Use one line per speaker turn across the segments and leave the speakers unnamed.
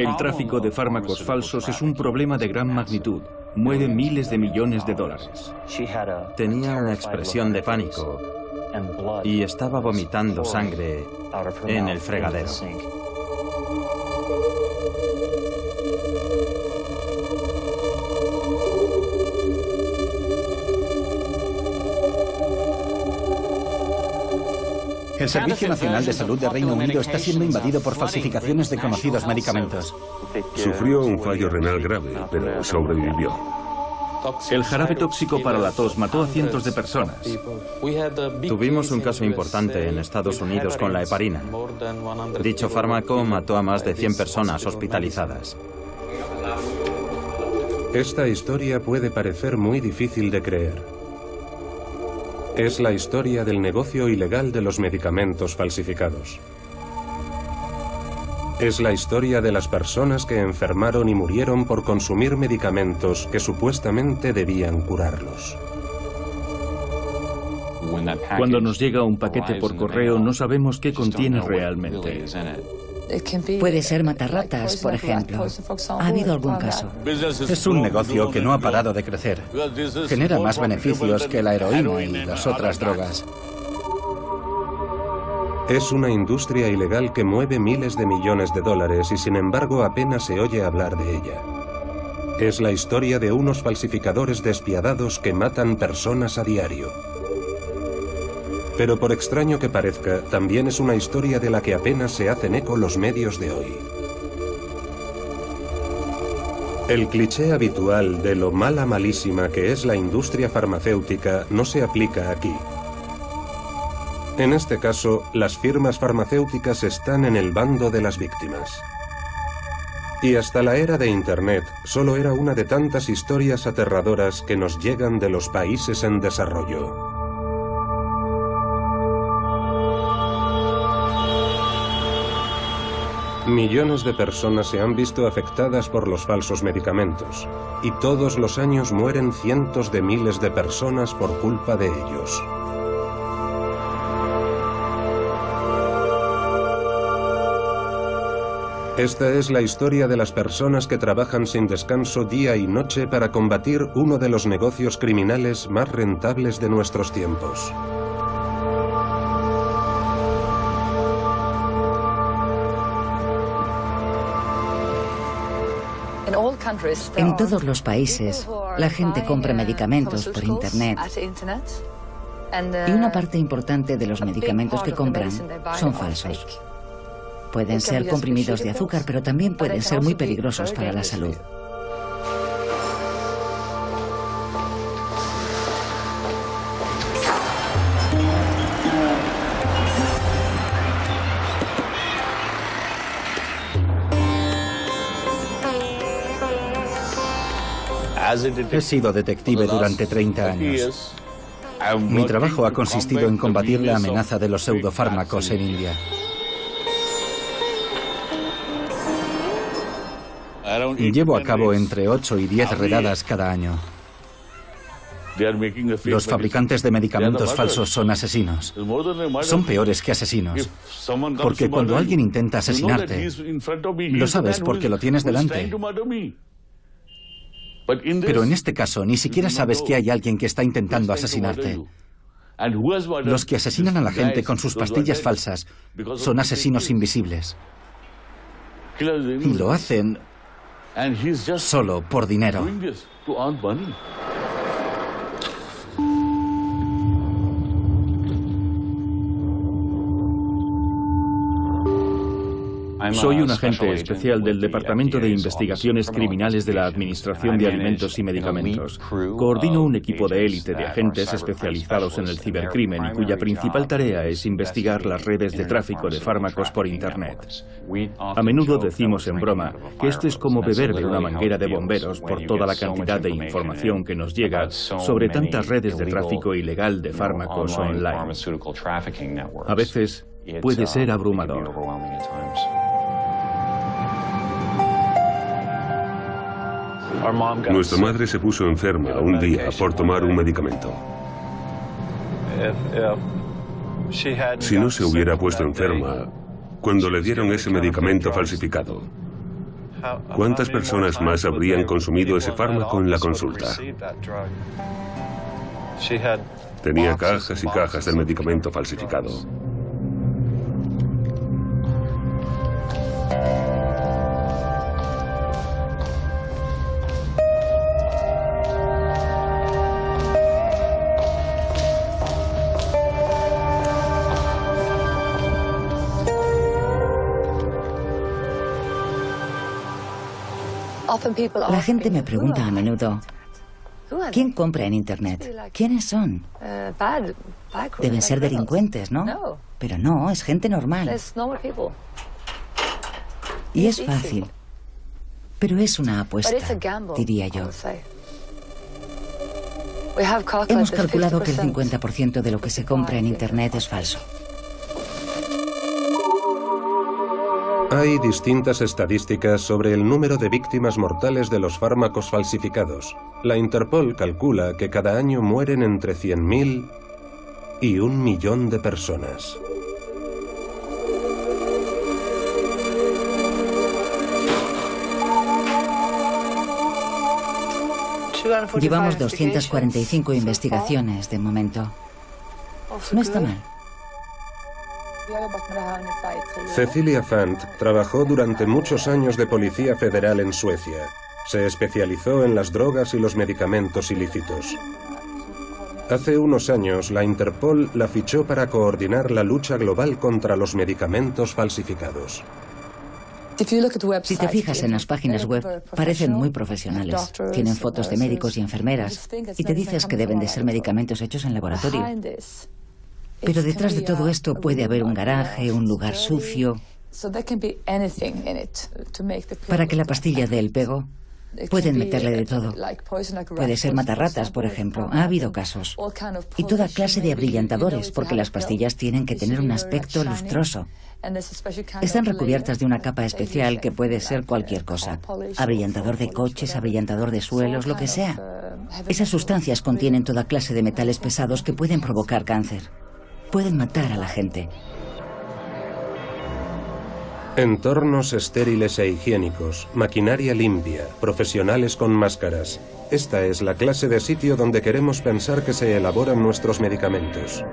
El tráfico de fármacos falsos es un problema de gran magnitud. Mueve miles de millones de dólares.
Tenía una expresión de pánico y estaba vomitando sangre en el fregadero.
El Servicio Nacional de Salud de Reino Unido está siendo invadido por falsificaciones de conocidos medicamentos.
Sufrió un fallo renal grave, pero sobrevivió.
El jarabe tóxico para la tos mató a cientos de personas.
Tuvimos un caso importante en Estados Unidos con la heparina. Dicho fármaco mató a más de 100 personas hospitalizadas.
Esta historia puede parecer muy difícil de creer. Es la historia del negocio ilegal de los medicamentos falsificados. Es la historia de las personas que enfermaron y murieron por consumir medicamentos que supuestamente debían curarlos.
Cuando nos llega un paquete por correo, no sabemos qué contiene realmente.
Puede ser matarratas, por ejemplo. ¿Ha habido algún caso?
Es un negocio que no ha parado de crecer. Genera más beneficios que la heroína y las otras drogas.
Es una industria ilegal que mueve miles de millones de dólares y sin embargo apenas se oye hablar de ella. Es la historia de unos falsificadores despiadados que matan personas a diario. Pero por extraño que parezca, también es una historia de la que apenas se hacen eco los medios de hoy. El cliché habitual de lo malísima que es la industria farmacéutica no se aplica aquí. En este caso, las firmas farmacéuticas están en el bando de las víctimas. Y hasta la era de Internet, solo era una de tantas historias aterradoras que nos llegan de los países en desarrollo. Millones de personas se han visto afectadas por los falsos medicamentos, y todos los años mueren cientos de miles de personas por culpa de ellos. Esta es la historia de las personas que trabajan sin descanso día y noche para combatir uno de los negocios criminales más rentables de nuestros tiempos.
En todos los países, la gente compra medicamentos por Internet. Y una parte importante de los medicamentos que compran son falsos. Pueden ser comprimidos de azúcar, pero también pueden ser muy peligrosos para la salud.
He sido detective durante 30 años. Mi trabajo ha consistido en combatir la amenaza de los pseudofármacos en India. Llevo a cabo entre 8 y 10 redadas cada año. Los fabricantes de medicamentos falsos son asesinos. Son peores que asesinos. Porque cuando alguien intenta asesinarte, lo sabes porque lo tienes delante. Pero en este caso, ni siquiera sabes que hay alguien que está intentando asesinarte. Los que asesinan a la gente con sus pastillas falsas son asesinos invisibles. Y lo hacen solo por dinero.
Soy un agente especial del Departamento de Investigaciones Criminales de la Administración de Alimentos y Medicamentos. Coordino un equipo de élite de agentes especializados en el cibercrimen y cuya principal tarea es investigar las redes de tráfico de fármacos por Internet. A menudo decimos en broma que esto es como beber de una manguera de bomberos por toda la cantidad de información que nos llega sobre tantas redes de tráfico ilegal de fármacos online. A veces puede ser abrumador.
Nuestra madre se puso enferma un día por tomar un medicamento. Si no se hubiera puesto enferma cuando le dieron ese medicamento falsificado, ¿Cuántas personas más habrían consumido ese fármaco en la consulta? Tenía cajas y cajas del medicamento falsificado.
La gente me pregunta a menudo, ¿quién compra en Internet? ¿Quiénes son? Deben ser delincuentes, ¿no? Pero no, es gente normal. Y es fácil. Pero es una apuesta, diría yo. Hemos calculado que el 50% de lo que se compra en Internet es falso.
Hay distintas estadísticas sobre el número de víctimas mortales de los fármacos falsificados. La Interpol calcula que cada año mueren entre 100.000 y 1 millón de personas.
Llevamos 245 investigaciones de momento. No está mal.
Cecilia Fant trabajó durante muchos años de policía federal en Suecia. Se especializó en las drogas y los medicamentos ilícitos. Hace unos años, la Interpol la fichó para coordinar la lucha global contra los medicamentos falsificados.
Si te fijas en las páginas web, parecen muy profesionales. Tienen fotos de médicos y enfermeras y te dices que deben de ser medicamentos hechos en laboratorio. Pero detrás de todo esto puede haber un garaje, un lugar sucio. Para que la pastilla dé el pego, pueden meterle de todo. Puede ser matarratas, por ejemplo. Ha habido casos. Y toda clase de abrillantadores, porque las pastillas tienen que tener un aspecto lustroso. Están recubiertas de una capa especial que puede ser cualquier cosa. Abrillantador de coches, abrillantador de suelos, lo que sea. Esas sustancias contienen toda clase de metales pesados que pueden provocar cáncer. Pueden matar a la gente.
Entornos estériles e higiénicos, maquinaria limpia, profesionales con máscaras. Esta es la clase de sitio donde queremos pensar que se elaboran nuestros medicamentos.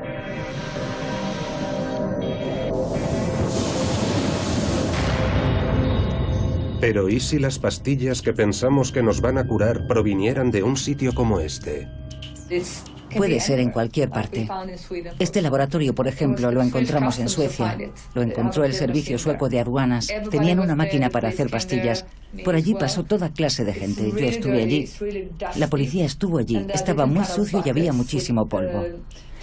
Pero ¿y si las pastillas que pensamos que nos van a curar provinieran de un sitio como este?
Puede ser en cualquier parte. Este laboratorio, por ejemplo, lo encontramos en Suecia. Lo encontró el servicio sueco de aduanas. Tenían una máquina para hacer pastillas. Por allí pasó toda clase de gente. Yo estuve allí. La policía estuvo allí. Estaba muy sucio y había muchísimo polvo.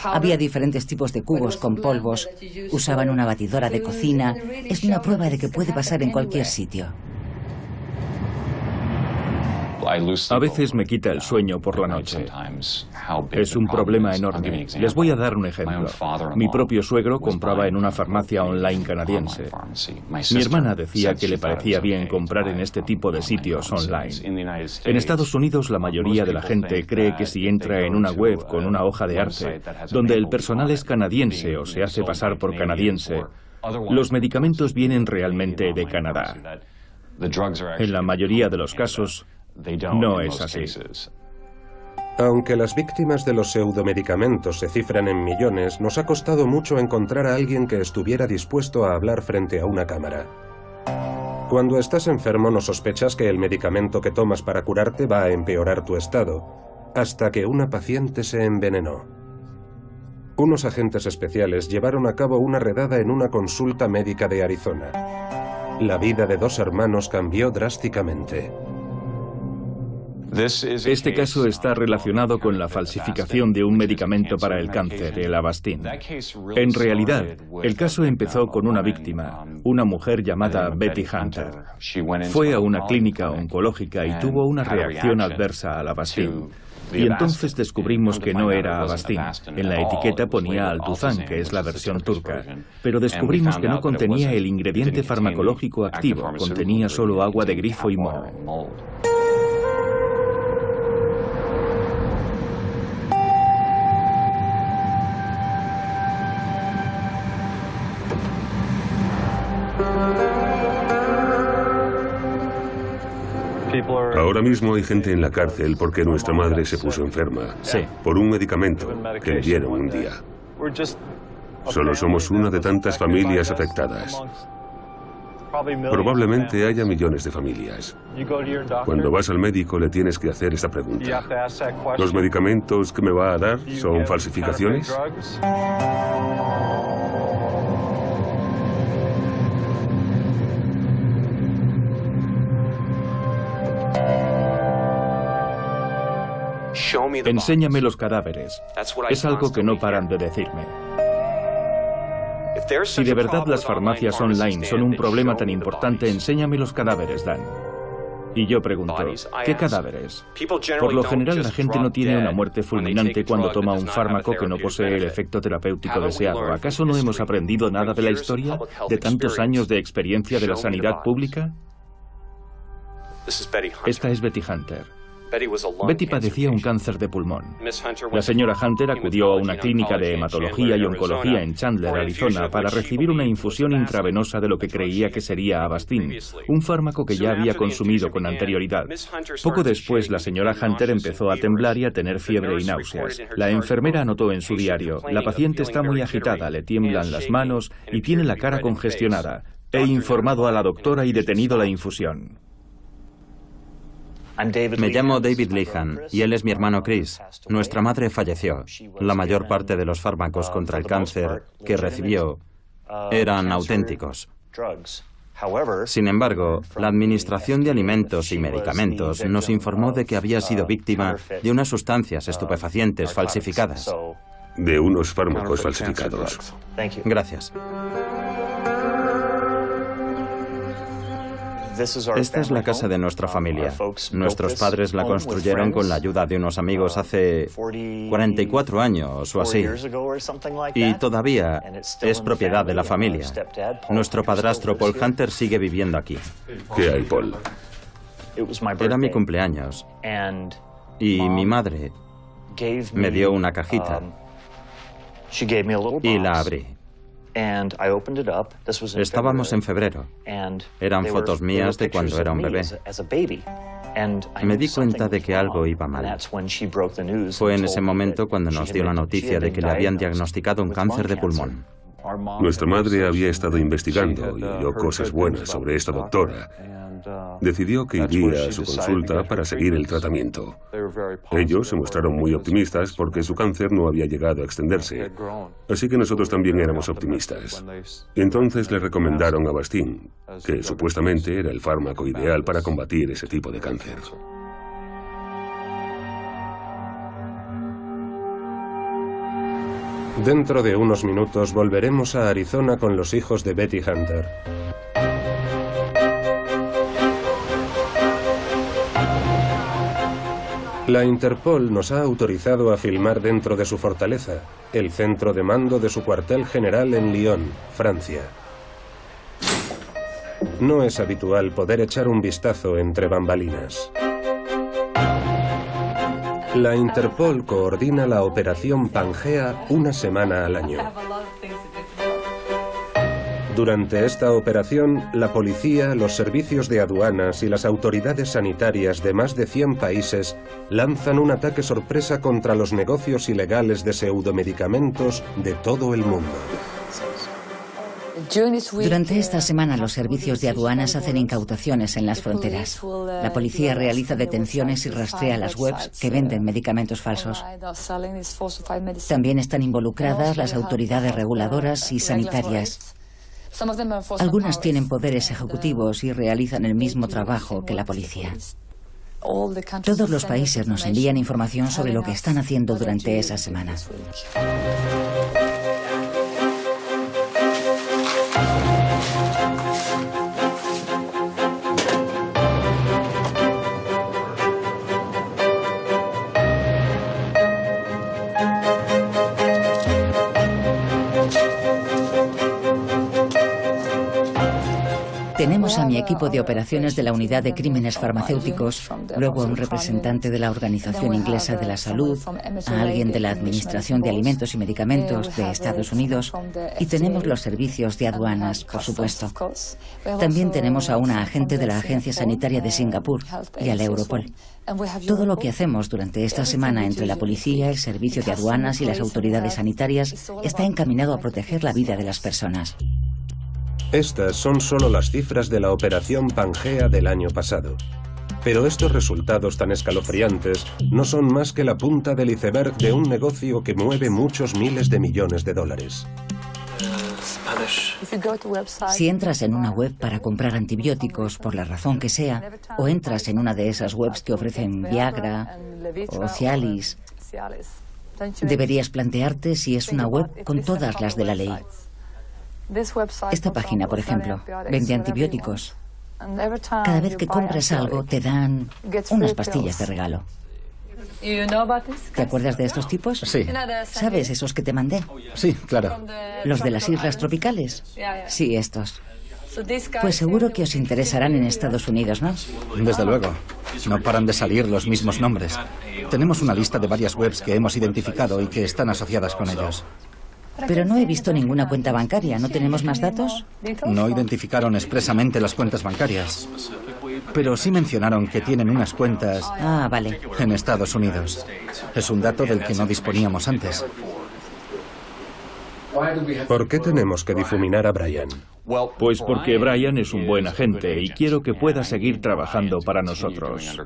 Había diferentes tipos de cubos con polvos. Usaban una batidora de cocina. Es una prueba de que puede pasar en cualquier sitio.
A veces me quita el sueño por la noche. Es un problema enorme. Les voy a dar un ejemplo. Mi propio suegro compraba en una farmacia online canadiense. Mi hermana decía que le parecía bien comprar en este tipo de sitios online. En Estados Unidos, la mayoría de la gente cree que si entra en una web con una hoja de arte, donde el personal es canadiense o se hace pasar por canadiense, los medicamentos vienen realmente de Canadá. En la mayoría de los casos, no es así.
Aunque las víctimas de los pseudomedicamentos se cifran en millones, nos ha costado mucho encontrar a alguien que estuviera dispuesto a hablar frente a una cámara. Cuando estás enfermo no sospechas que el medicamento que tomas para curarte va a empeorar tu estado, hasta que una paciente se envenenó. Unos agentes especiales llevaron a cabo una redada en una consulta médica de Arizona. La vida de 2 hermanos cambió drásticamente.
Este caso está relacionado con la falsificación de un medicamento para el cáncer, el Avastin. En realidad, el caso empezó con una víctima, una mujer llamada Betty Hunter. Fue a una clínica oncológica y tuvo una reacción adversa al Avastin. Y entonces descubrimos que no era Avastin. En la etiqueta ponía Altuzan, que es la versión turca. Pero descubrimos que no contenía el ingrediente farmacológico activo, contenía solo agua de grifo y moho.
mismo hay gente en la cárcel porque nuestra madre se puso enferma.
Sí.
Por un medicamento que le dieron un día. Solo somos una de tantas familias afectadas. Probablemente haya millones de familias. Cuando vas al médico le tienes que hacer esta pregunta. ¿Los medicamentos que me va a dar son falsificaciones?
Enséñame los cadáveres. Es algo que no paran de decirme. Si de verdad las farmacias online son un problema tan importante, enséñame los cadáveres, Dan. Y yo pregunto, ¿qué cadáveres? Por lo general la gente no tiene una muerte fulminante cuando toma un fármaco que no posee el efecto terapéutico deseado. ¿Acaso no hemos aprendido nada de la historia? ¿De tantos años de experiencia de la sanidad pública? Esta es Betty Hunter. Betty padecía un cáncer de pulmón. La señora Hunter acudió a una clínica de hematología y oncología en Chandler, Arizona, para recibir una infusión intravenosa de lo que creía que sería Avastin, un fármaco que ya había consumido con anterioridad. Poco después, la señora Hunter empezó a temblar y a tener fiebre y náuseas. La enfermera anotó en su diario: la paciente está muy agitada, le tiemblan las manos y tiene la cara congestionada. He informado a la doctora y detenido la infusión.
Me llamo David Lehan y él es mi hermano Chris. Nuestra madre falleció. La mayor parte de los fármacos contra el cáncer que recibió eran auténticos. Sin embargo, la Administración de Alimentos y Medicamentos nos informó de que había sido víctima de unas sustancias estupefacientes falsificadas.
De unos fármacos falsificados.
Gracias. Esta es la casa de nuestra familia. Nuestros padres la construyeron con la ayuda de unos amigos hace 44 años o así. Y todavía es propiedad de la familia. Nuestro padrastro Paul Hunter sigue viviendo aquí.
¿Qué hay, Paul?
Era mi cumpleaños. Y mi madre me dio una cajita. Y la abrí. Estábamos en febrero. Eran fotos mías de cuando era un bebé. Me di cuenta de que algo iba mal. Fue en ese momento cuando nos dio la noticia de que le habían diagnosticado un cáncer de pulmón.
Nuestra madre había estado investigando y oyó cosas buenas sobre esta doctora. Decidió que iría a su consulta para seguir el tratamiento. Ellos se mostraron muy optimistas porque su cáncer no había llegado a extenderse. Así que nosotros también éramos optimistas. Entonces le recomendaron Avastin, que supuestamente era el fármaco ideal para combatir ese tipo de cáncer.
Dentro de unos minutos volveremos a Arizona con los hijos de Betty Hunter. La Interpol nos ha autorizado a filmar dentro de su fortaleza, el centro de mando de su cuartel general en Lyon, Francia. No es habitual poder echar un vistazo entre bambalinas. La Interpol coordina la operación Pangea una semana al año. Durante esta operación, la policía, los servicios de aduanas y las autoridades sanitarias de más de 100 países lanzan un ataque sorpresa contra los negocios ilegales de pseudomedicamentos de todo el mundo.
Durante esta semana los servicios de aduanas hacen incautaciones en las fronteras. La policía realiza detenciones y rastrea las webs que venden medicamentos falsos. También están involucradas las autoridades reguladoras y sanitarias. Algunas tienen poderes ejecutivos y realizan el mismo trabajo que la policía. Todos los países nos envían información sobre lo que están haciendo durante esa semana. Tenemos a mi equipo de operaciones de la Unidad de Crímenes Farmacéuticos, luego a un representante de la Organización Inglesa de la Salud, a alguien de la Administración de Alimentos y Medicamentos de Estados Unidos, y tenemos los servicios de aduanas, por supuesto. También tenemos a una agente de la Agencia Sanitaria de Singapur y a la Europol. Todo lo que hacemos durante esta semana entre la policía, el servicio de aduanas y las autoridades sanitarias está encaminado a proteger la vida de las personas.
Estas son solo las cifras de la operación Pangea del año pasado. Pero estos resultados tan escalofriantes no son más que la punta del iceberg de un negocio que mueve muchos miles de millones de dólares.
Si entras en una web para comprar antibióticos, por la razón que sea, o entras en una de esas webs que ofrecen Viagra o Cialis, deberías plantearte si es una web con todas las de la ley. Esta página, por ejemplo, vende antibióticos. Cada vez que compras algo, te dan unas pastillas de regalo. ¿Te acuerdas de estos tipos?
Sí.
¿Sabes esos que te mandé?
Sí, claro.
¿Los de las islas tropicales? Sí, estos. Pues seguro que os interesarán en Estados Unidos, ¿no?
Desde luego. No paran de salir los mismos nombres. Tenemos una lista de varias webs que hemos identificado y que están asociadas con ellos.
Pero no he visto ninguna cuenta bancaria. ¿No tenemos más datos?
No identificaron expresamente las cuentas bancarias, pero sí mencionaron que tienen unas cuentas
vale.
en Estados Unidos. Es un dato del que no disponíamos antes.
¿Por qué tenemos que difuminar a Brian?
Pues porque Brian es un buen agente y quiero que pueda seguir trabajando para nosotros.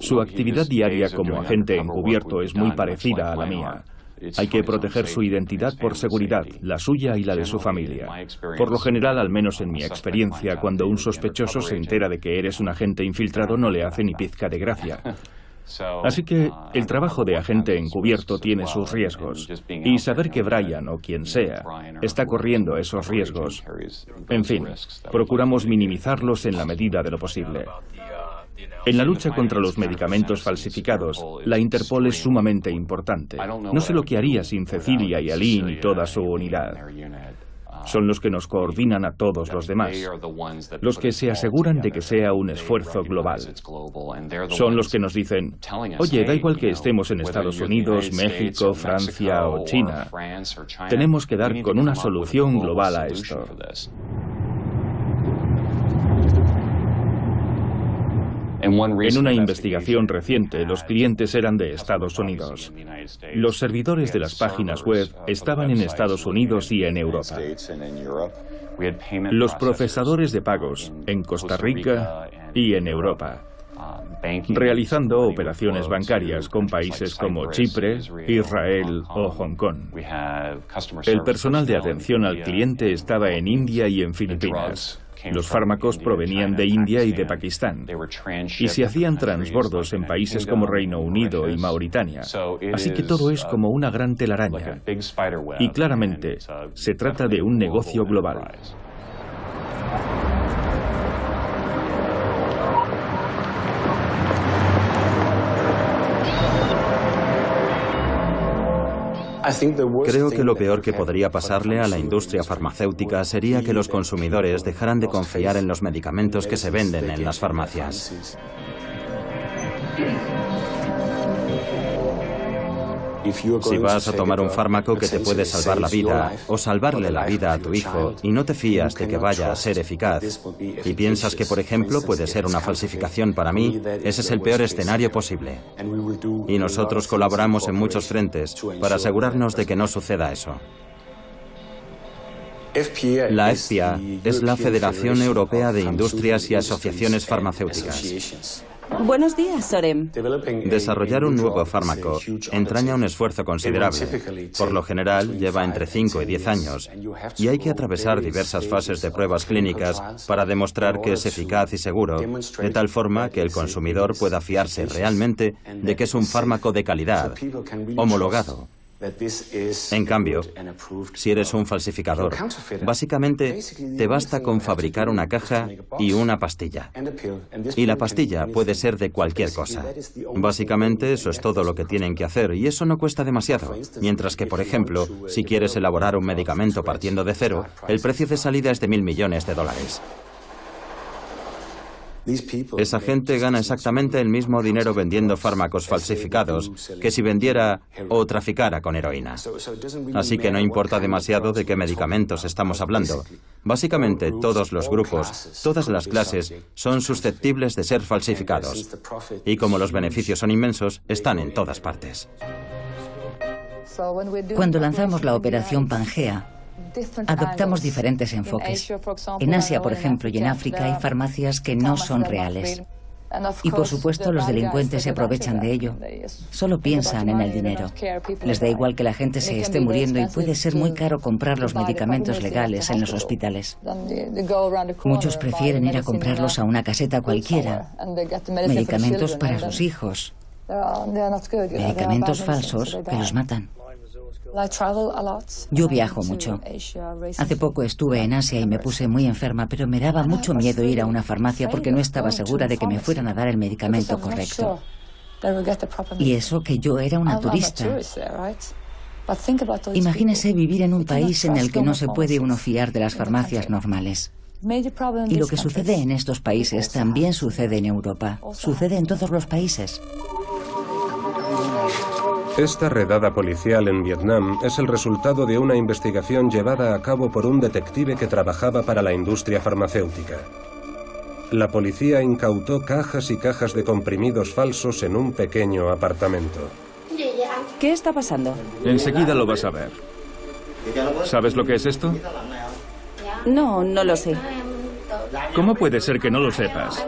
Su actividad diaria como agente encubierto es muy parecida a la mía. Hay que proteger su identidad por seguridad, la suya y la de su familia. Por lo general, al menos en mi experiencia, cuando un sospechoso se entera de que eres un agente infiltrado, no le hace ni pizca de gracia. Así que el trabajo de agente encubierto tiene sus riesgos. Y saber que Brian, o quien sea, está corriendo esos riesgos. En fin, procuramos minimizarlos en la medida de lo posible. En la lucha contra los medicamentos falsificados, la Interpol es sumamente importante. No sé lo que haría sin Cecilia y Aline y toda su unidad. Son los que nos coordinan a todos los demás, los que se aseguran de que sea un esfuerzo global. Son los que nos dicen, oye, da igual que estemos en Estados Unidos, México, Francia o China, tenemos que dar con una solución global a esto. En una investigación reciente, los clientes eran de Estados Unidos. Los servidores de las páginas web estaban en Estados Unidos y en Europa. Los procesadores de pagos en Costa Rica y en Europa, realizando operaciones bancarias con países como Chipre, Israel o Hong Kong. El personal de atención al cliente estaba en India y en Filipinas. Los fármacos provenían de India y de Pakistán, y se hacían transbordos en países como Reino Unido y Mauritania. Así que todo es como una gran telaraña. Y claramente, se trata de un negocio global.
Creo que lo peor que podría pasarle a la industria farmacéutica sería que los consumidores dejaran de confiar en los medicamentos que se venden en las farmacias. Si vas a tomar un fármaco que te puede salvar la vida o salvarle la vida a tu hijo y no te fías de que vaya a ser eficaz y piensas que, por ejemplo, puede ser una falsificación para mí, ese es el peor escenario posible. Y nosotros colaboramos en muchos frentes para asegurarnos de que no suceda eso. La FPA es la Federación Europea de Industrias y Asociaciones Farmacéuticas.
Buenos días, Sorem.
Desarrollar un nuevo fármaco entraña un esfuerzo considerable. Por lo general, lleva entre 5 y 10 años y hay que atravesar diversas fases de pruebas clínicas para demostrar que es eficaz y seguro, de tal forma que el consumidor pueda fiarse realmente de que es un fármaco de calidad, homologado. En cambio, si eres un falsificador, básicamente te basta con fabricar una caja y una pastilla. Y la pastilla puede ser de cualquier cosa. Básicamente eso es todo lo que tienen que hacer y eso no cuesta demasiado. Mientras que, por ejemplo, si quieres elaborar un medicamento partiendo de cero, el precio de salida es de $1.000 millones. Esa gente gana exactamente el mismo dinero vendiendo fármacos falsificados que si vendiera o traficara con heroína. Así que no importa demasiado de qué medicamentos estamos hablando. Básicamente todos los grupos, todas las clases, son susceptibles de ser falsificados. Y como los beneficios son inmensos, están en todas partes.
Cuando lanzamos la operación Pangea, adoptamos diferentes enfoques. En Asia, por ejemplo, y en África hay farmacias que no son reales. Y por supuesto los delincuentes se aprovechan de ello. Solo piensan en el dinero. Les da igual que la gente se esté muriendo y puede ser muy caro comprar los medicamentos legales en los hospitales. Muchos prefieren ir a comprarlos a una caseta cualquiera. Medicamentos para sus hijos. Medicamentos falsos que los matan. Yo viajo mucho. Hace poco estuve en Asia y me puse muy enferma, pero me daba mucho miedo ir a una farmacia porque no estaba segura de que me fueran a dar el medicamento correcto. Y eso que yo era una turista. Imagínese vivir en un país en el que no se puede uno fiar de las farmacias normales. Y lo que sucede en estos países también sucede en Europa. Sucede en todos los países.
Esta redada policial en Vietnam es el resultado de una investigación llevada a cabo por un detective que trabajaba para la industria farmacéutica. La policía incautó cajas y cajas de comprimidos falsos en un pequeño apartamento.
¿Qué está pasando?
Enseguida lo vas a ver. ¿Sabes lo que es esto?
No, no lo sé.
¿Cómo puede ser que no lo sepas?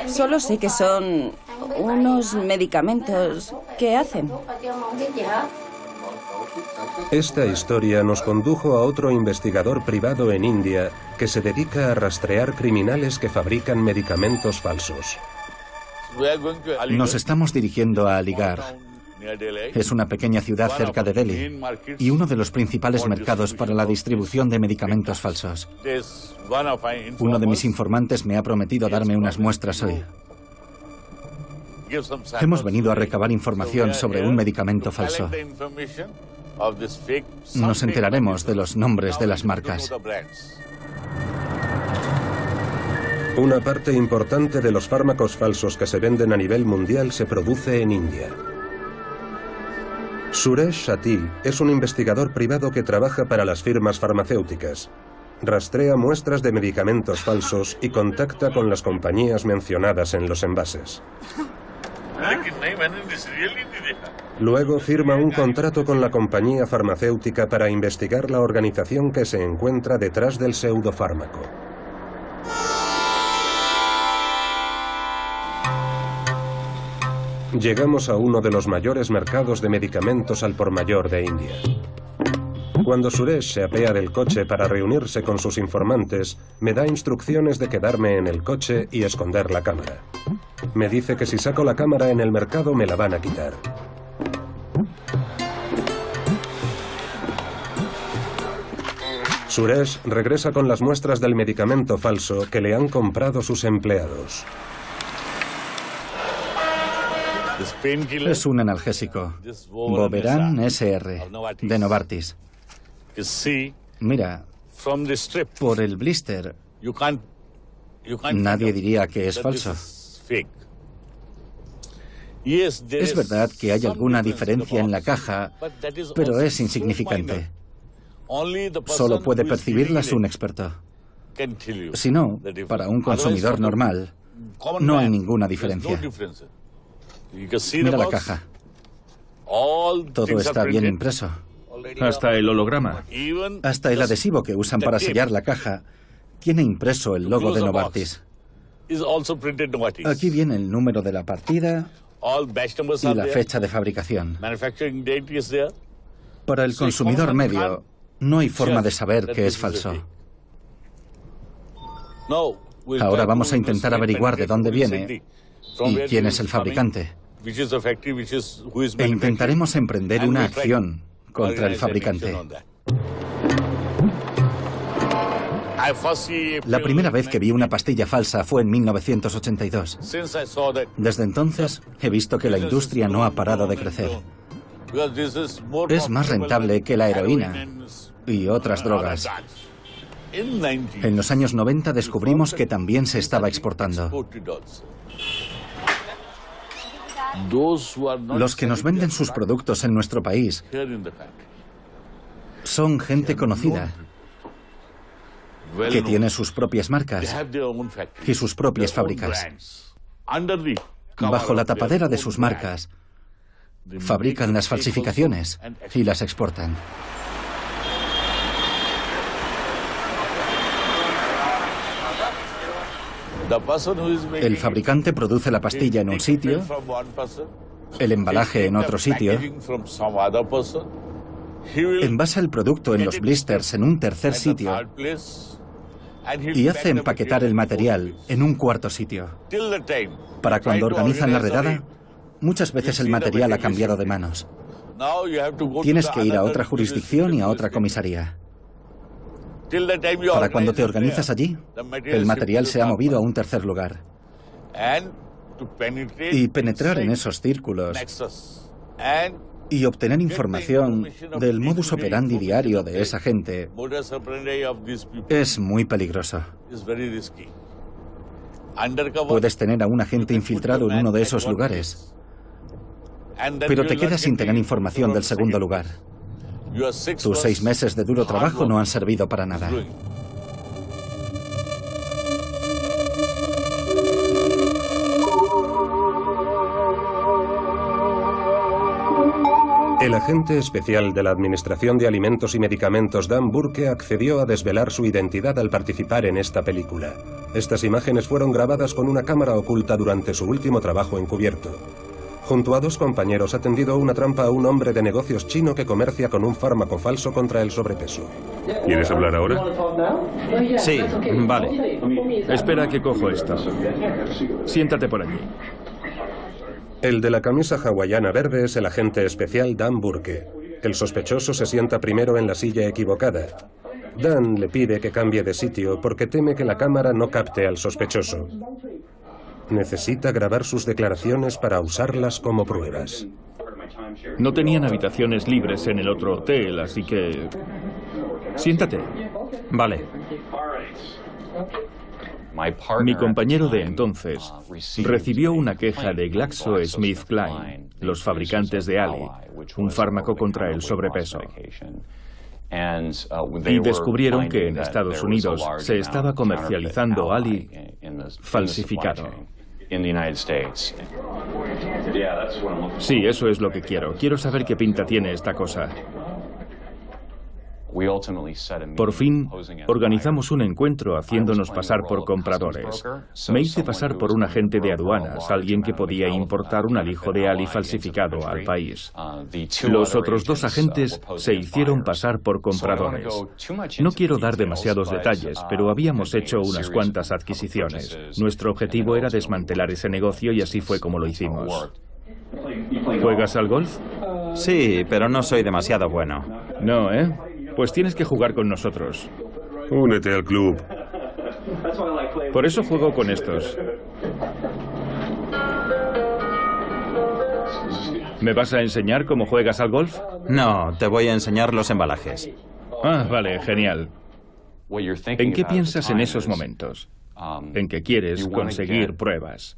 Solo sé que son unos medicamentos. ¿Qué hacen?
Esta historia nos condujo a otro investigador privado en India que se dedica a rastrear criminales que fabrican medicamentos falsos.
Nos estamos dirigiendo a Aligarh. Es una pequeña ciudad cerca de Delhi y uno de los principales mercados para la distribución de medicamentos falsos. Uno de mis informantes me ha prometido darme unas muestras hoy. Hemos venido a recabar información sobre un medicamento falso. Nos enteraremos de los nombres de las marcas.
Una parte importante de los fármacos falsos que se venden a nivel mundial se produce en India. Suresh Sati es un investigador privado que trabaja para las firmas farmacéuticas. Rastrea muestras de medicamentos falsos y contacta con las compañías mencionadas en los envases. Luego firma un contrato con la compañía farmacéutica para investigar la organización que se encuentra detrás del pseudofármaco. Llegamos a uno de los mayores mercados de medicamentos al por mayor de India. Cuando Suresh se apea del coche para reunirse con sus informantes, me da instrucciones de quedarme en el coche y esconder la cámara. Me dice que si saco la cámara en el mercado me la van a quitar. Suresh regresa con las muestras del medicamento falso que le han comprado sus empleados.
Es un analgésico. Voveran SR, de Novartis. Mira, por el blister, nadie diría que es falso. Es verdad que hay alguna diferencia en la caja, pero es insignificante. Solo puede percibirlas un experto. Si no, para un consumidor normal, no hay ninguna diferencia. Mira la caja. Todo está bien impreso.
Hasta el holograma.
Hasta el adhesivo que usan para sellar la caja tiene impreso el logo de Novartis. Aquí viene el número de la partida y la fecha de fabricación. Para el consumidor medio, no hay forma de saber que es falso. Ahora vamos a intentar averiguar de dónde viene y quién es el fabricante. E intentaremos emprender una acción contra el fabricante. La primera vez que vi una pastilla falsa fue en 1982. Desde entonces, he visto que la industria no ha parado de crecer. Es más rentable que la heroína y otras drogas. En los años 90 descubrimos que también se estaba exportando. Los que nos venden sus productos en nuestro país son gente conocida, que tiene sus propias marcas y sus propias fábricas. Bajo la tapadera de sus marcas, fabrican las falsificaciones y las exportan. El fabricante produce la pastilla en un sitio, el embalaje en otro sitio, envasa el producto en los blisters en un tercer sitio y hace empaquetar el material en un cuarto sitio. Para cuando organizan la redada, muchas veces el material ha cambiado de manos. Tienes que ir a otra jurisdicción y a otra comisaría. Para cuando te organizas allí, el material se ha movido a un tercer lugar. Y penetrar en esos círculos y obtener información del modus operandi diario de esa gente es muy peligroso. Puedes tener a un agente infiltrado en uno de esos lugares, pero te quedas sin tener información del segundo lugar. Tus 6 meses de duro trabajo no han servido para nada.
El agente especial de la Administración de Alimentos y Medicamentos Dan Burke accedió a desvelar su identidad al participar en esta película. Estas imágenes fueron grabadas con una cámara oculta durante su último trabajo encubierto. Junto a 2 compañeros ha tendido una trampa a un hombre de negocios chino que comercia con un fármaco falso contra el sobrepeso.
¿Quieres hablar ahora?
Sí, vale.
Espera que cojo esto. Siéntate por allí.
El de la camisa hawaiana verde es el agente especial Dan Burke. El sospechoso se sienta primero en la silla equivocada. Dan le pide que cambie de sitio porque teme que la cámara no capte al sospechoso. Necesita grabar sus declaraciones para usarlas como pruebas.
No tenían habitaciones libres en el otro hotel, así que... Siéntate.
Vale.
Mi compañero de entonces recibió una queja de GlaxoSmithKline, los fabricantes de Ali, un fármaco contra el sobrepeso. Y descubrieron que en Estados Unidos se estaba comercializando Ali falsificado. Sí, eso es lo que quiero. Quiero saber qué pinta tiene esta cosa. Por fin, organizamos un encuentro haciéndonos pasar por compradores. Me hice pasar por un agente de aduanas, alguien que podía importar un alijo de Ali falsificado al país. Los otros 2 agentes se hicieron pasar por compradores. No quiero dar demasiados detalles, pero habíamos hecho unas cuantas adquisiciones. Nuestro objetivo era desmantelar ese negocio y así fue como lo hicimos. ¿Juegas al golf?
Sí, pero no soy demasiado bueno.
No, ¿eh? Pues tienes que jugar con nosotros.
Únete al club.
Por eso juego con estos. ¿Me vas a enseñar cómo juegas al golf?
No, te voy a enseñar los embalajes.
Ah, vale, genial. ¿En qué piensas en esos momentos? En que quieres conseguir pruebas.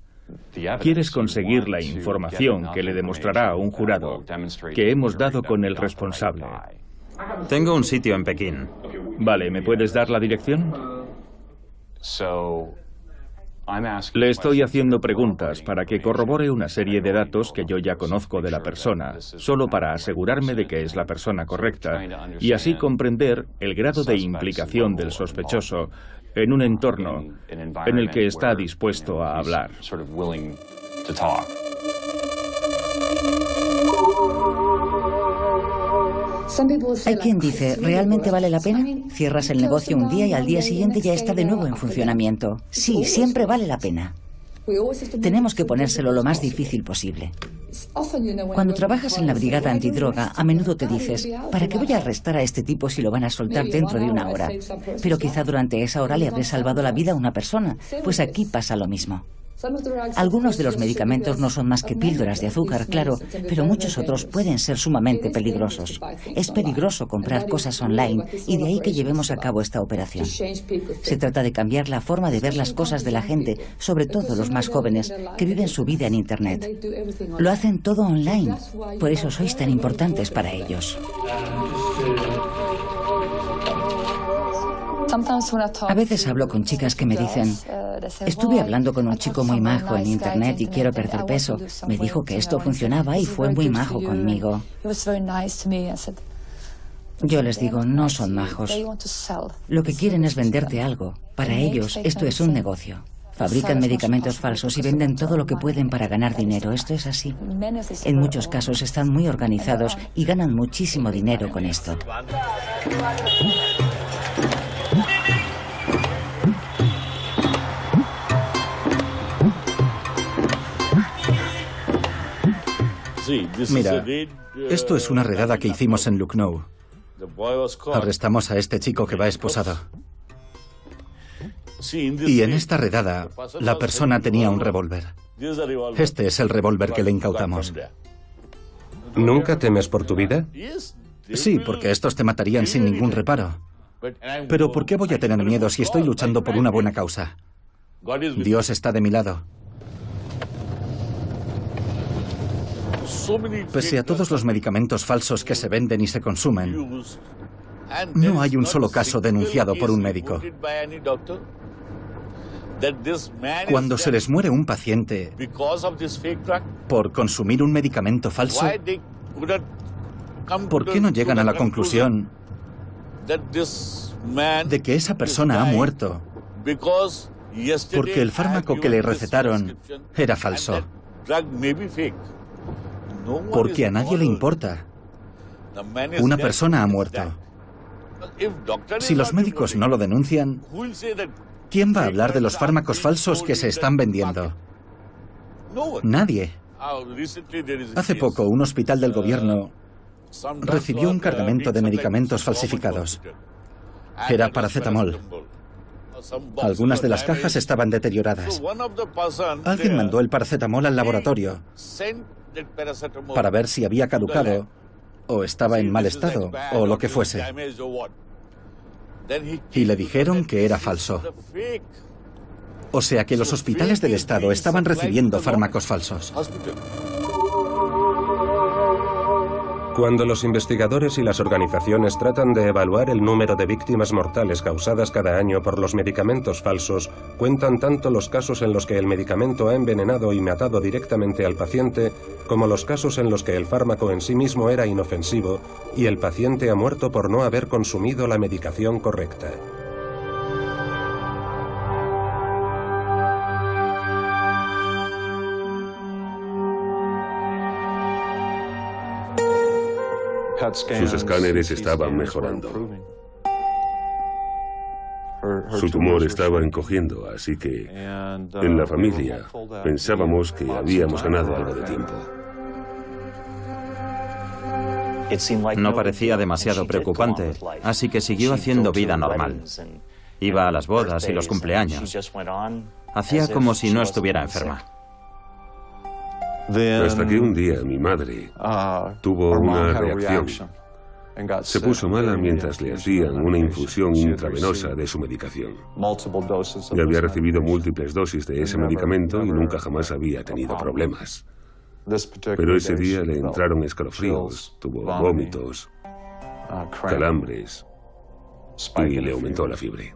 Quieres conseguir la información que le demostrará a un jurado que hemos dado con el responsable.
Tengo un sitio en Pekín.
Vale, ¿me puedes dar la dirección? Le estoy haciendo preguntas para que corrobore una serie de datos que yo ya conozco de la persona, solo para asegurarme de que es la persona correcta y así comprender el grado de implicación del sospechoso en un entorno en el que está dispuesto a hablar.
Hay quien dice, ¿realmente vale la pena? Cierras el negocio un día y al día siguiente ya está de nuevo en funcionamiento. Sí, siempre vale la pena. Tenemos que ponérselo lo más difícil posible. Cuando trabajas en la brigada antidroga, a menudo te dices, ¿para qué voy a arrestar a este tipo si lo van a soltar dentro de 1 hora? Pero quizá durante esa hora le habré salvado la vida a una persona. Pues aquí pasa lo mismo. Algunos de los medicamentos no son más que píldoras de azúcar, claro, pero muchos otros pueden ser sumamente peligrosos. Es peligroso comprar cosas online y de ahí que llevemos a cabo esta operación. Se trata de cambiar la forma de ver las cosas de la gente, sobre todo los más jóvenes, que viven su vida en Internet. Lo hacen todo online, por eso sois tan importantes para ellos. A veces hablo con chicas que me dicen, estuve hablando con un chico muy majo en Internet y quiero perder peso. Me dijo que esto funcionaba y fue muy majo conmigo. Yo les digo, no son majos. Lo que quieren es venderte algo. Para ellos, esto es un negocio. Fabrican medicamentos falsos y venden todo lo que pueden para ganar dinero. Esto es así. En muchos casos están muy organizados y ganan muchísimo dinero con esto.
Mira, esto es una redada que hicimos en Lucknow. Arrestamos a este chico que va esposado. Y en esta redada, la persona tenía un revólver. Este es el revólver que le incautamos.
¿Nunca temes por tu vida?
Sí, porque estos te matarían sin ningún reparo. Pero ¿por qué voy a tener miedo si estoy luchando por una buena causa? Dios está de mi lado. Pese a todos los medicamentos falsos que se venden y se consumen, no hay un solo caso denunciado por un médico. Cuando se les muere un paciente por consumir un medicamento falso, ¿por qué no llegan a la conclusión de que esa persona ha muerto porque el fármaco que le recetaron era falso? Porque a nadie le importa. Una persona ha muerto. Si los médicos no lo denuncian, ¿quién va a hablar de los fármacos falsos que se están vendiendo? Nadie. Hace poco, un hospital del gobierno recibió un cargamento de medicamentos falsificados. Era paracetamol. Algunas de las cajas estaban deterioradas. Alguien mandó el paracetamol al laboratorio para ver si había caducado o estaba en mal estado o lo que fuese. Y le dijeron que era falso. O sea que los hospitales del Estado estaban recibiendo fármacos falsos.
Cuando los investigadores y las organizaciones tratan de evaluar el número de víctimas mortales causadas cada año por los medicamentos falsos, cuentan tanto los casos en los que el medicamento ha envenenado y matado directamente al paciente, como los casos en los que el fármaco en sí mismo era inofensivo y el paciente ha muerto por no haber consumido la medicación correcta.
Sus escáneres estaban mejorando. Su tumor estaba encogiendo, así que en la familia pensábamos que habíamos ganado algo de tiempo.
No parecía demasiado preocupante, así que siguió haciendo vida normal. Iba a las bodas y los cumpleaños. Hacía como si no estuviera enferma.
Hasta que un día mi madre tuvo una reacción. Se puso mala mientras le hacían una infusión intravenosa de su medicación. Ya había recibido múltiples dosis de ese medicamento y nunca jamás había tenido problemas. Pero ese día le entraron escalofríos, tuvo vómitos, calambres y le aumentó la fiebre.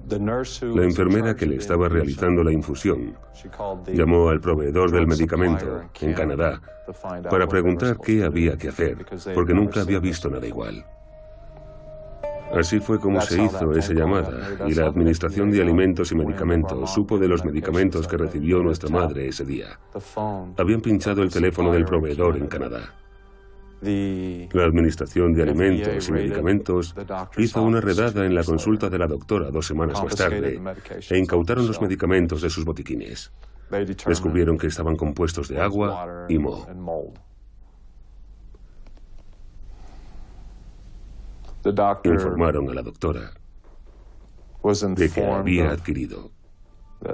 La enfermera que le estaba realizando la infusión llamó al proveedor del medicamento en Canadá para preguntar qué había que hacer, porque nunca había visto nada igual. Así fue como se hizo esa llamada y la Administración de Alimentos y Medicamentos supo de los medicamentos que recibió nuestra madre ese día. Habían pinchado el teléfono del proveedor en Canadá. La Administración de Alimentos y Medicamentos hizo una redada en la consulta de la doctora 2 semanas más tarde e incautaron los medicamentos de sus botiquines. Descubrieron que estaban compuestos de agua y moho. Informaron a la doctora de que había adquirido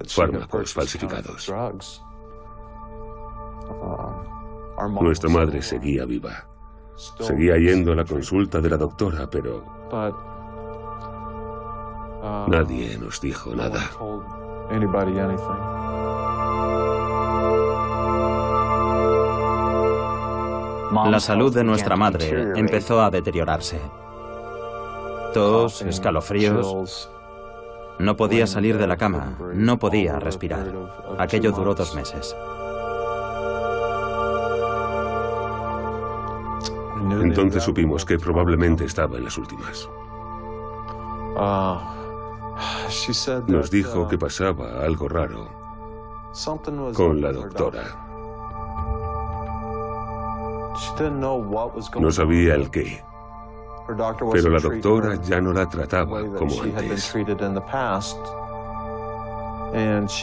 fármacos falsificados. Nuestra madre seguía viva. Seguía yendo a la consulta de la doctora, pero nadie nos dijo nada.
La salud de nuestra madre empezó a deteriorarse. Tos, escalofríos. No podía salir de la cama, no podía respirar. Aquello duró 2 meses.
Entonces supimos que probablemente estaba en las últimas. Nos dijo que pasaba algo raro con la doctora. No sabía el qué, pero la doctora ya no la trataba como antes.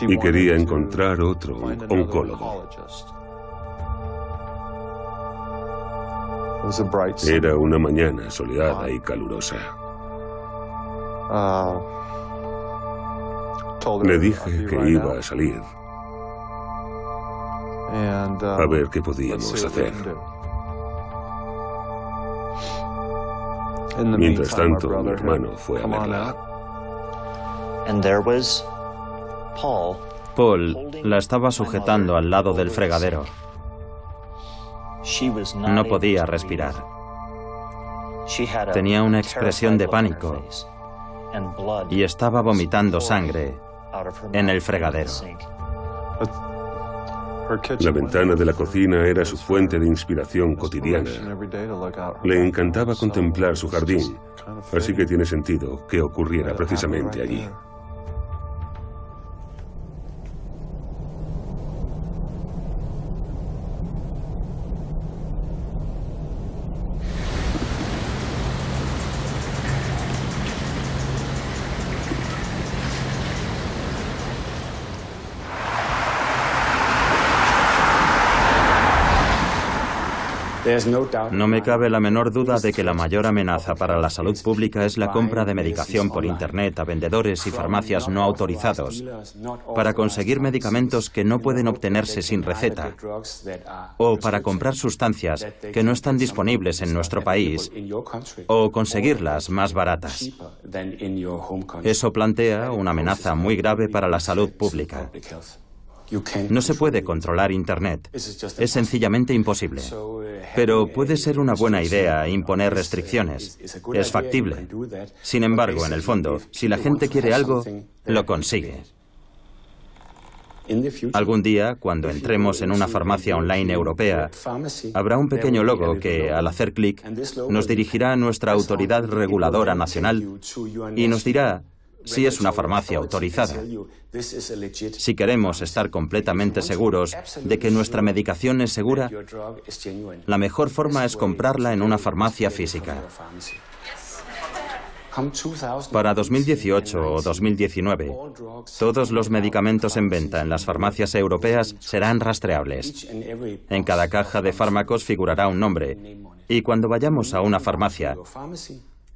Y quería encontrar otro oncólogo. Era una mañana soleada y calurosa. Le dije que iba a salir a ver qué podíamos hacer. Mientras tanto, mi hermano fue a verla.
Paul la estaba sujetando al lado del fregadero. No podía respirar. Tenía una expresión de pánico y estaba vomitando sangre en el fregadero.
La ventana de la cocina era su fuente de inspiración cotidiana. Le encantaba contemplar su jardín, así que tiene sentido que ocurriera precisamente allí.
No me cabe la menor duda de que la mayor amenaza para la salud pública es la compra de medicación por Internet a vendedores y farmacias no autorizados para conseguir medicamentos que no pueden obtenerse sin receta o para comprar sustancias que no están disponibles en nuestro país o conseguirlas más baratas. Eso plantea una amenaza muy grave para la salud pública. No se puede controlar Internet. Es sencillamente imposible. Pero puede ser una buena idea imponer restricciones. Es factible. Sin embargo, en el fondo, si la gente quiere algo, lo consigue. Algún día, cuando entremos en una farmacia online europea, habrá un pequeño logo que, al hacer clic, nos dirigirá a nuestra autoridad reguladora nacional y nos dirá si es una farmacia autorizada. Si queremos estar completamente seguros de que nuestra medicación es segura, la mejor forma es comprarla en una farmacia física. Para 2018 o 2019, todos los medicamentos en venta en las farmacias europeas serán rastreables. En cada caja de fármacos figurará un nombre, y cuando vayamos a una farmacia,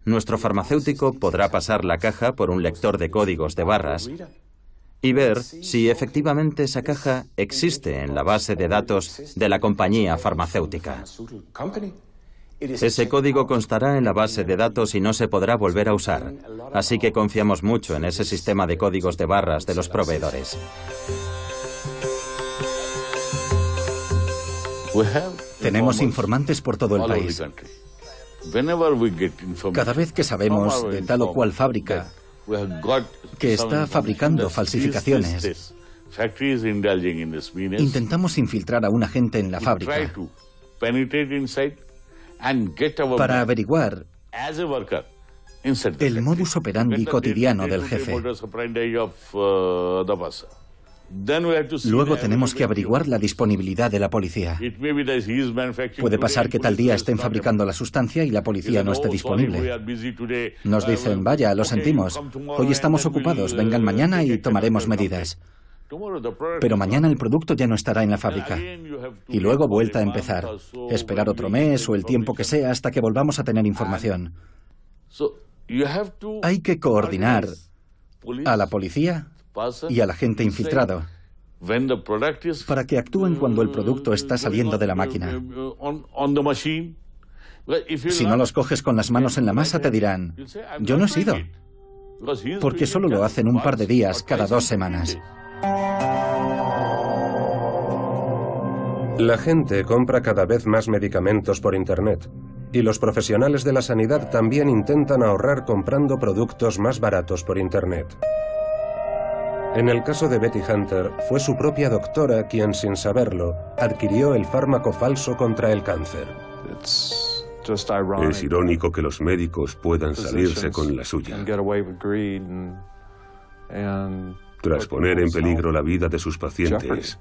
nuestro farmacéutico podrá pasar la caja por un lector de códigos de barras y ver si efectivamente esa caja existe en la base de datos de la compañía farmacéutica. Ese código constará en la base de datos y no se podrá volver a usar, así que confiamos mucho en ese sistema de códigos de barras de los proveedores.
Tenemos informantes por todo el país. Cada vez que sabemos de tal o cual fábrica que está fabricando falsificaciones, intentamos infiltrar a un agente en la fábrica para averiguar el modus operandi cotidiano del jefe. Luego tenemos que averiguar la disponibilidad de la policía. Puede pasar que tal día estén fabricando la sustancia y la policía no esté disponible. Nos dicen, vaya, lo sentimos, hoy estamos ocupados, vengan mañana y tomaremos medidas. Pero mañana el producto ya no estará en la fábrica. Y luego vuelta a empezar. Esperar otro mes o el tiempo que sea hasta que volvamos a tener información. Hay que coordinar a la policía y al agente infiltrado para que actúen cuando el producto está saliendo de la máquina. Si no los coges con las manos en la masa, te dirán: yo no he sido, porque solo lo hacen un par de días cada 2 semanas.
La gente compra cada vez más medicamentos por Internet, y los profesionales de la sanidad también intentan ahorrar comprando productos más baratos por Internet. En el caso de Betty Hunter, fue su propia doctora quien, sin saberlo, adquirió el fármaco falso contra el cáncer.
Es irónico que los médicos puedan salirse con la suya, tras poner en peligro la vida de sus pacientes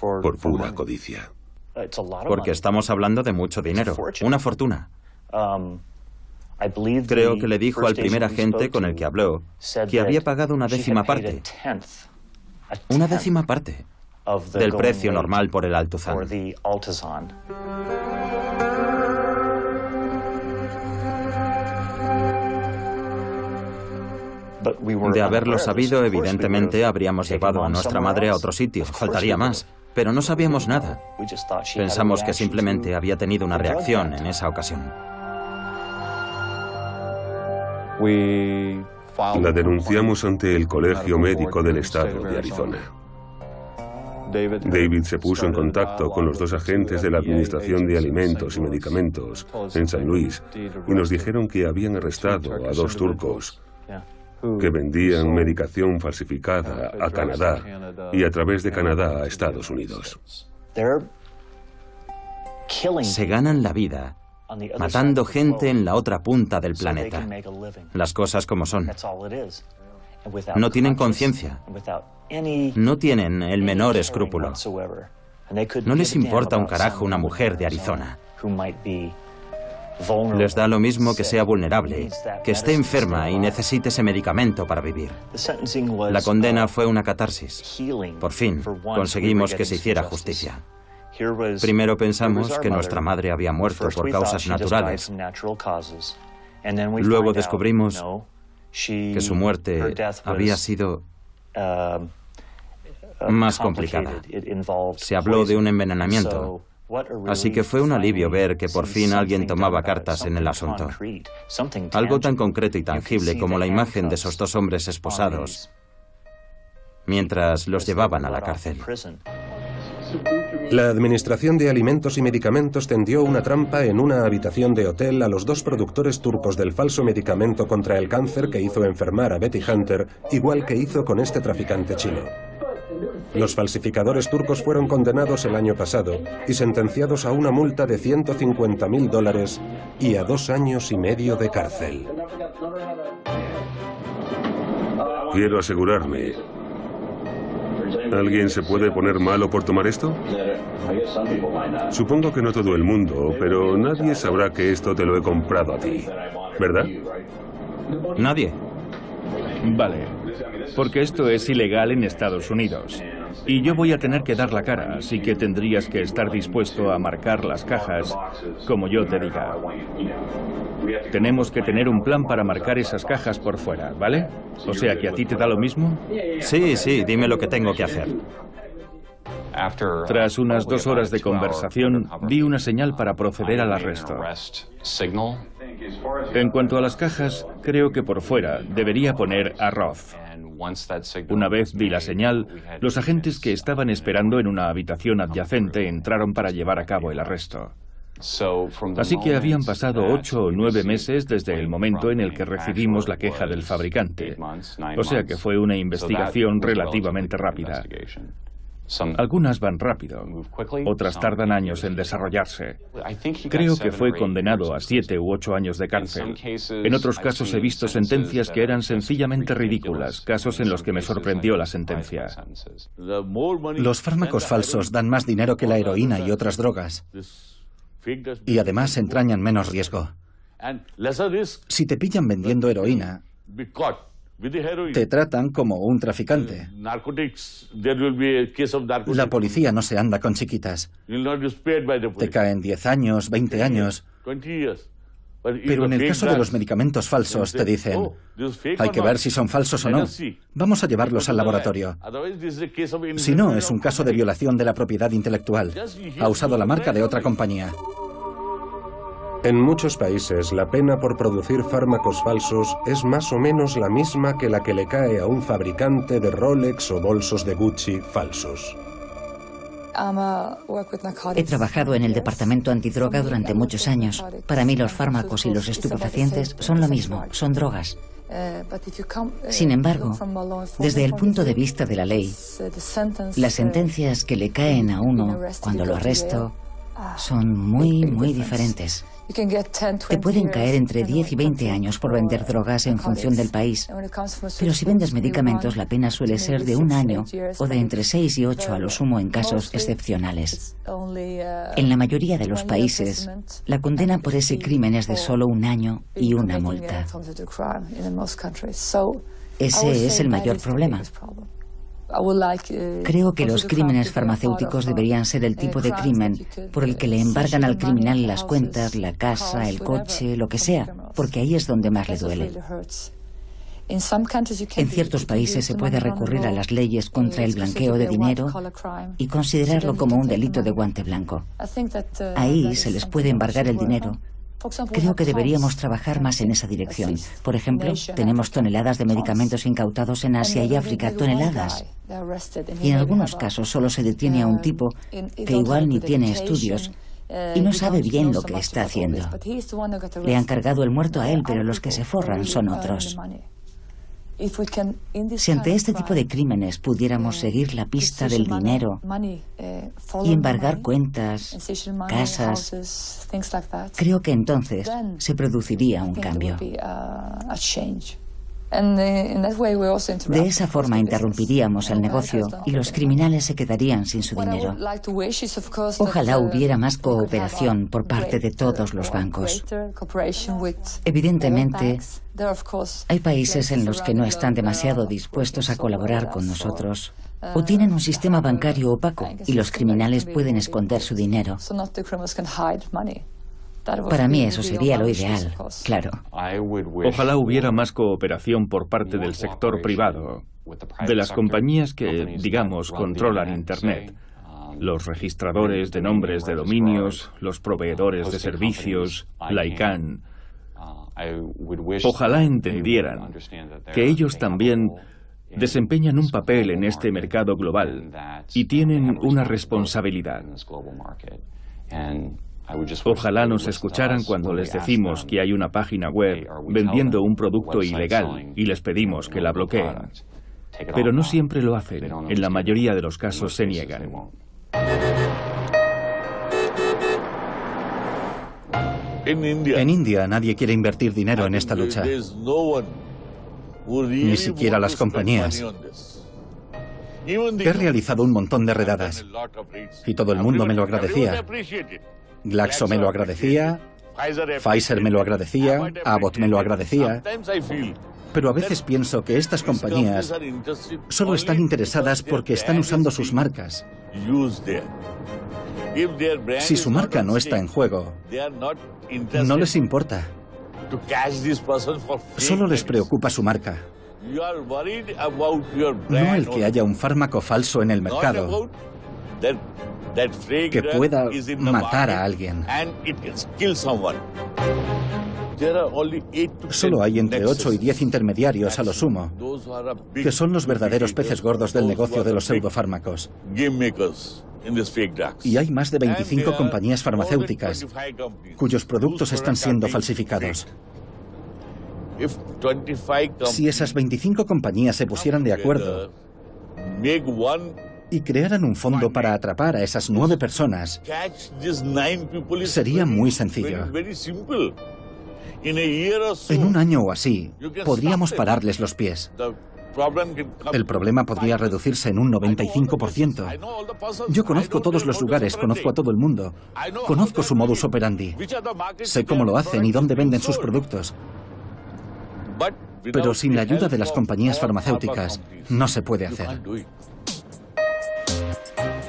por pura codicia.
Porque estamos hablando de mucho dinero, una fortuna. Creo que le dijo al primer agente con el que habló que había pagado una 10ª parte. Una 10ª parte del precio normal por el Altuzan. De haberlo sabido, evidentemente habríamos llevado a nuestra madre a otro sitio, faltaría más. Pero no sabíamos nada. Pensamos que simplemente había tenido una reacción en esa ocasión.
La denunciamos ante el Colegio Médico del Estado de Arizona. David se puso en contacto con los 2 agentes de la Administración de Alimentos y Medicamentos en San Luis y nos dijeron que habían arrestado a 2 turcos que vendían medicación falsificada a Canadá y a través de Canadá a Estados Unidos.
Se ganan la vida matando gente en la otra punta del planeta. Las cosas como son. No tienen conciencia. No tienen el menor escrúpulo. No les importa un carajo una mujer de Arizona. Les da lo mismo que sea vulnerable, que esté enferma y necesite ese medicamento para vivir. La condena fue una catarsis. Por fin, conseguimos que se hiciera justicia. Primero pensamos que nuestra madre había muerto por causas naturales. Luego descubrimos que su muerte había sido más complicada. Se habló de un envenenamiento. Así que fue un alivio ver que por fin alguien tomaba cartas en el asunto. Algo tan concreto y tangible como la imagen de esos 2 hombres esposados mientras los llevaban a la cárcel.
La Administración de Alimentos y Medicamentos tendió una trampa en una habitación de hotel a los 2 productores turcos del falso medicamento contra el cáncer que hizo enfermar a Betty Hunter, igual que hizo con este traficante chino. Los falsificadores turcos fueron condenados el año pasado y sentenciados a una multa de $150.000 y a 2 años y medio de cárcel.
Quiero asegurarme. ¿Alguien se puede poner malo por tomar esto? Supongo que no todo el mundo, pero nadie sabrá que esto te lo he comprado a ti, ¿verdad?
Nadie.
Vale, porque esto es ilegal en Estados Unidos. Y yo voy a tener que dar la cara, así que tendrías que estar dispuesto a marcar las cajas como yo te diga. Tenemos que tener un plan para marcar esas cajas por fuera, ¿vale? O sea, ¿que a ti te da lo mismo?
Sí, dime lo que tengo que hacer.
Tras unas 2 horas de conversación, vi una señal para proceder al arresto. En cuanto a las cajas, creo que por fuera debería poner arroz. Una vez vi la señal, los agentes que estaban esperando en una habitación adyacente entraron para llevar a cabo el arresto. Así que habían pasado 8 o 9 meses desde el momento en el que recibimos la queja del fabricante. O sea que fue una investigación relativamente rápida. Algunas van rápido, otras tardan años en desarrollarse. Creo que fue condenado a 7 u 8 años de cárcel. En otros casos he visto sentencias que eran sencillamente ridículas, casos en los que me sorprendió la sentencia.
Los fármacos falsos dan más dinero que la heroína y otras drogas. Y además entrañan menos riesgo. Si te pillan vendiendo heroína, te tratan como un traficante. La policía no se anda con chiquitas. Te caen 10 años, 20 años. Pero en el caso de los medicamentos falsos te dicen, hay que ver si son falsos o no. Vamos a llevarlos al laboratorio. Si no, es un caso de violación de la propiedad intelectual. Ha usado la marca de otra compañía.
En muchos países, la pena por producir fármacos falsos es más o menos la misma que la que le cae a un fabricante de Rolex o bolsos de Gucci falsos.
He trabajado en el departamento antidroga durante muchos años. Para mí los fármacos y los estupefacientes son lo mismo, son drogas. Sin embargo, desde el punto de vista de la ley, las sentencias que le caen a uno cuando lo arresto son muy diferentes. Te pueden caer entre 10 y 20 años por vender drogas en función del país. Pero si vendes medicamentos, la pena suele ser de 1 año o de entre 6 y 8 a lo sumo en casos excepcionales. En la mayoría de los países, la condena por ese crimen es de solo 1 año y una multa. Ese es el mayor problema. Creo que los crímenes farmacéuticos deberían ser el tipo de crimen por el que le embargan al criminal las cuentas, la casa, el coche, lo que sea, porque ahí es donde más le duele. En ciertos países se puede recurrir a las leyes contra el blanqueo de dinero y considerarlo como un delito de guante blanco. Ahí se les puede embargar el dinero. Creo que deberíamos trabajar más en esa dirección. Por ejemplo, tenemos toneladas de medicamentos incautados en Asia y África, toneladas. Y en algunos casos solo se detiene a un tipo que igual ni tiene estudios y no sabe bien lo que está haciendo. Le han cargado el muerto a él, pero los que se forran son otros. Si ante este tipo de crímenes pudiéramos seguir la pista del dinero y embargar cuentas, casas, creo que entonces se produciría un cambio. De esa forma interrumpiríamos el negocio y los criminales se quedarían sin su dinero. Ojalá hubiera más cooperación por parte de todos los bancos. Evidentemente, hay países en los que no están demasiado dispuestos a colaborar con nosotros o tienen un sistema bancario opaco y los criminales pueden esconder su dinero. Para mí eso sería lo ideal, claro.
Ojalá hubiera más cooperación por parte del sector privado, de las compañías que, digamos, controlan Internet, los registradores de nombres de dominios, los proveedores de servicios, la ICANN. Ojalá entendieran que ellos también desempeñan un papel en este mercado global y tienen una responsabilidad. Ojalá nos escucharan cuando les decimos que hay una página web vendiendo un producto ilegal y les pedimos que la bloqueen. Pero no siempre lo hacen. En la mayoría de los casos se niegan.
En India nadie quiere invertir dinero en esta lucha. Ni siquiera las compañías. He realizado un montón de redadas y todo el mundo me lo agradecía. Glaxo me lo agradecía, Pfizer me lo agradecía, Abbott me lo agradecía. Pero a veces pienso que estas compañías solo están interesadas porque están usando sus marcas. Si su marca no está en juego, no les importa. Solo les preocupa su marca. No el que haya un fármaco falso en el mercado que pueda matar a alguien. Solo hay entre 8 y 10 intermediarios a lo sumo, que son los verdaderos peces gordos del negocio de los pseudofármacos. Y hay más de 25 compañías farmacéuticas cuyos productos están siendo falsificados. Si esas 25 compañías se pusieran de acuerdo y crearan un fondo para atrapar a esas 9 personas, sería muy sencillo. En un año o así, podríamos pararles los pies. El problema podría reducirse en un 95%. Yo conozco todos los lugares, conozco a todo el mundo. Conozco su modus operandi. Sé cómo lo hacen y dónde venden sus productos. Pero sin la ayuda de las compañías farmacéuticas, no se puede hacer.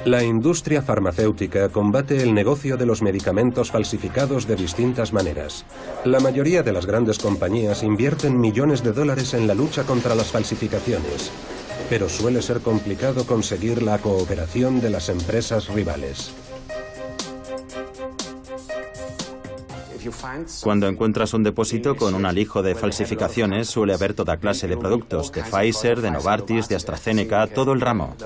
La industria farmacéutica combate el negocio de los medicamentos falsificados de distintas maneras. La mayoría de las grandes compañías invierten millones de dólares en la lucha contra las falsificaciones, pero suele ser complicado conseguir la cooperación de las empresas rivales.
Cuando encuentras un depósito con un alijo de falsificaciones, suele haber toda clase de productos, de Pfizer, de Novartis, de AstraZeneca, todo el ramo.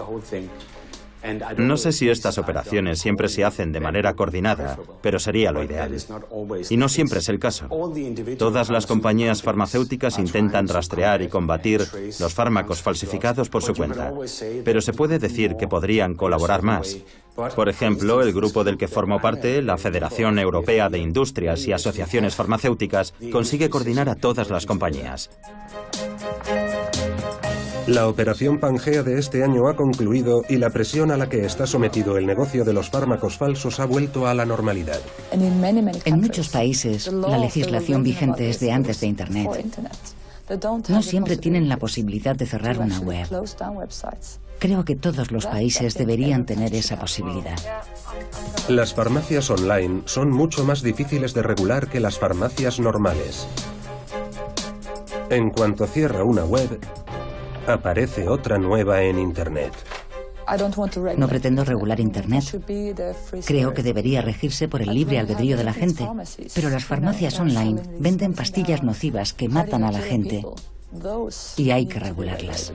No sé si estas operaciones siempre se hacen de manera coordinada, pero sería lo ideal. Y no siempre es el caso. Todas las compañías farmacéuticas intentan rastrear y combatir los fármacos falsificados por su cuenta, pero se puede decir que podrían colaborar más. Por ejemplo, el grupo del que formo parte, la Federación Europea de Industrias y Asociaciones Farmacéuticas, consigue coordinar a todas las compañías.
La operación Pangea de este año ha concluido y la presión a la que está sometido el negocio de los fármacos falsos ha vuelto a la normalidad.
En muchos países, la legislación vigente es de antes de Internet. No siempre tienen la posibilidad de cerrar una web. Creo que todos los países deberían tener esa posibilidad.
Las farmacias online son mucho más difíciles de regular que las farmacias normales. En cuanto cierra una web, aparece otra nueva en Internet.
No pretendo regular Internet. Creo que debería regirse por el libre albedrío de la gente. Pero las farmacias online venden pastillas nocivas que matan a la gente. Y hay que regularlas.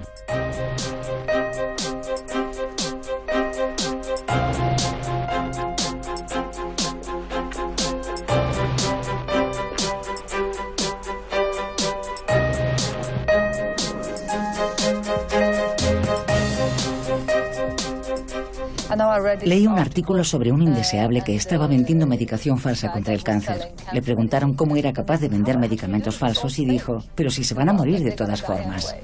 Leí un artículo sobre un indeseable que estaba vendiendo medicación falsa contra el cáncer. Le preguntaron cómo era capaz de vender medicamentos falsos y dijo, pero si se van a morir de todas formas.